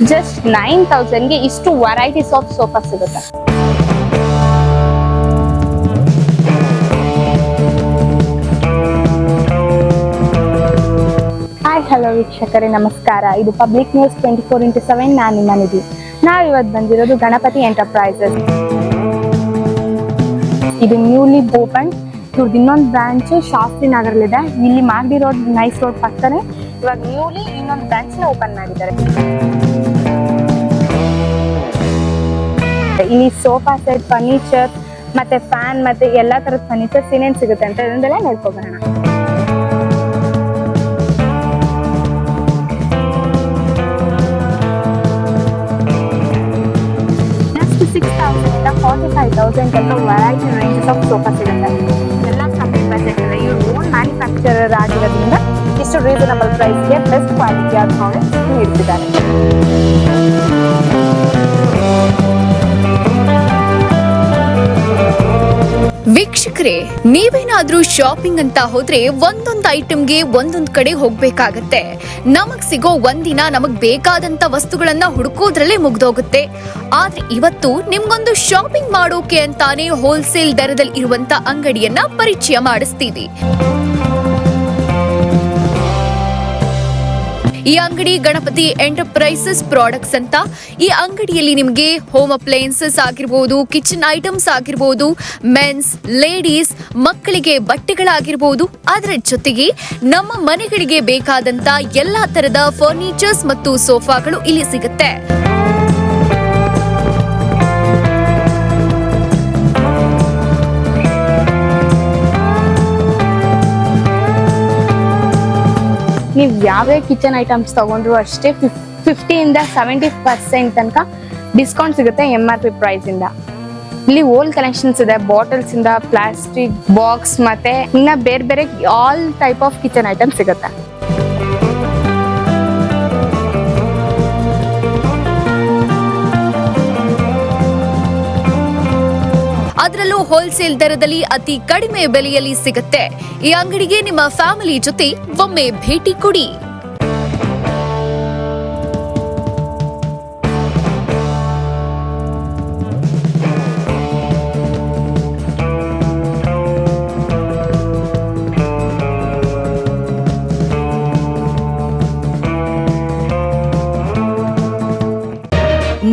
Just 9,000ಗೆ ಇಷ್ಟು varieties of sofa ಸಿಗುತ್ತೆ. Hi hello ವೀಕ್ಷಕರೇ, ನಮಸ್ಕಾರ. ಇದು ಪಬ್ಲಿಕ್ ನ್ಯೂಸ್ 24x7. ನಾನು ನಿಮ್ಮ ನಿಧಿ. ನಾವಿವತ್ತು ಬಂದಿರೋದು ಗಣಪತಿ ಎಂಟರ್ಪ್ರೈಸಸ್. ಇದು ನ್ಯೂಲಿ ಓಪನ್. ಇವ್ರದ್ದು ಇನ್ನೊಂದು ಬ್ರಾಂಚ್ ಶಾಸ್ತ್ರಿ ನಗರಲ್ಲಿದೆ. ಇಲ್ಲಿ ಮಾಗಡಿ ರೋಡ್, ನೈಸ್ ರೋಡ್ ಪಕ್ಕನೆ ಇವಾಗ ನ್ಯೂಲಿ ಇನ್ನೊಂದು ಬ್ರಾಂಚ್ ನ ಓಪನ್ ಮಾಡಿದ್ದಾರೆ. ಇಲ್ಲಿ ಸೋಫಾ ಸೆಟ್, ಫರ್ನಿಚರ್ ಮತ್ತೆ ಫ್ಯಾನ್ ಮತ್ತೆ ಎಲ್ಲಾ ತರದ ಫರ್ನಿಚರ್ಸ್ ಏನೇನ್ ಸಿಗುತ್ತೆ ಅಂತ ಇದನ್ನೆಲ್ಲ ನೋಡ್ಕೊಬರೋಣ. ಜಸ್ಟ್ 6,000 ಇಂದ 45,000 ತನಕ ವೆರೈಟಿ ರೇಂಜಸ್ ಆಫ್ ಸೋಫಾ ಸಿಗುತ್ತೆ. ಎಲ್ಲ ಕಂಪ್ನಿ ಬಜೆಟ್ ಇದೆ. ಇವ್ರು ಓನ್ ಮ್ಯಾನುಫ್ಯಾಕ್ಚರರ್ ಆಗಿರೋದ್ರಿಂದ ಇಷ್ಟು ರೀಸನಬಲ್ ಪ್ರೈಸ್ಗೆ ಬೆಸ್ಟ್ ಕ್ವಾಲಿಟಿ ಆದ ಪ್ರಾಡಕ್ಟ್ಸ್ ನೀಡ್ತಿದ್ದಾರೆ. ವೀಕ್ಷಕರೇ, ನೀವೇನಾದ್ರೂ ಶಾಪಿಂಗ್ ಅಂತ ಹೋದ್ರೆ ಒಂದೊಂದು ಐಟಮ್ಗೆ ಒಂದೊಂದ್ ಕಡೆ ಹೋಗ್ಬೇಕಾಗತ್ತೆ. ನಮಗ್ ಸಿಗೋ ಒಂದಿನ ನಮಗ್ ಬೇಕಾದಂತ ವಸ್ತುಗಳನ್ನ ಹುಡುಕೋದ್ರಲ್ಲೇ ಮುಗ್ದೋಗುತ್ತೆ. ಆದ್ರೆ ಇವತ್ತು ನಿಮ್ಗೊಂದು ಶಾಪಿಂಗ್ ಮಾಡೋಕೆ ಅಂತಾನೆ ಹೋಲ್ಸೇಲ್ ದರದಲ್ಲಿ ಇರುವಂತ ಅಂಗಡಿಯನ್ನ ಪರಿಚಯ ಮಾಡಿಸ್ತೀವಿ. ಈ ಅಂಗಡಿ ಗಣಪತಿ ಎಂಟರ್ಪ್ರೈಸಸ್ ಪ್ರಾಡಕ್ಟ್ಸ್ ಅಂತ. ಈ ಅಂಗಡಿಯಲ್ಲಿ ನಿಮಗೆ ಹೋಮ್ ಅಪ್ಲಯನ್ಸಸ್ ಆಗಿರ್ಬೋದು, ಕಿಚನ್ ಐಟಮ್ಸ್ ಆಗಿರ್ಬೋದು, ಮೆನ್ಸ್, ಲೇಡೀಸ್, ಮಕ್ಕಳಿಗೆ ಬಟ್ಟೆಗಳಾಗಿರ್ಬೋದು, ಅದರ ಜೊತೆಗೆ ನಮ್ಮ ಮನೆಗಳಿಗೆ ಬೇಕಾದಂತ ಎಲ್ಲಾ ತರದ ಫರ್ನಿಚರ್ಸ್ ಮತ್ತು ಸೋಫಾಗಳು ಇಲ್ಲಿ ಸಿಗುತ್ತೆ. ನೀವು ಯಾವ್ಯಾವ ಕಿಚನ್ ಐಟಮ್ಸ್ ತಗೊಂಡ್ರು ಅಷ್ಟೇ 50 ಇಂದ 70% ತನಕ ಡಿಸ್ಕೌಂಟ್ ಸಿಗುತ್ತೆ MRP ಪ್ರೈಸ್ ಇಂದ. ಇಲ್ಲಿ ಓಲ್ಡ್ ಕಲೆಕ್ಷನ್ಸ್ ಇದೆ. ಬಾಟಲ್ಸ್ ಇಂದ ಪ್ಲಾಸ್ಟಿಕ್ ಬಾಕ್ಸ್ ಮತ್ತೆ ಇನ್ನ ಬೇರೆ ಬೇರೆ all type of kitchen item ಸಿಗುತ್ತೆ. ಅದರಲ್ಲೂ ಹೋಲ್ಸೇಲ್ ದರದಲ್ಲಿ ಅತಿ ಕಡಿಮೆ ಬೆಲೆಯಲ್ಲಿ ಸಿಗುತ್ತೆ. ಈ ಅಂಗಡಿಗೆ ನಿಮ್ಮ ಫ್ಯಾಮಿಲಿ ಜೊತೆ ಒಮ್ಮೆ ಭೇಟಿ ಕೊಡಿ.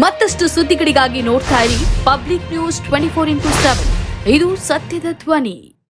ಮತ್ತಷ್ಟು ಸುದ್ದಿಗಳಿಗಾಗಿ ನೋಡ್ತಾ ಇರಿ ಪಬ್ಲಿಕ್ ನ್ಯೂಸ್ 24x7. ಇದು ಸತ್ಯದ ಧ್ವನಿ.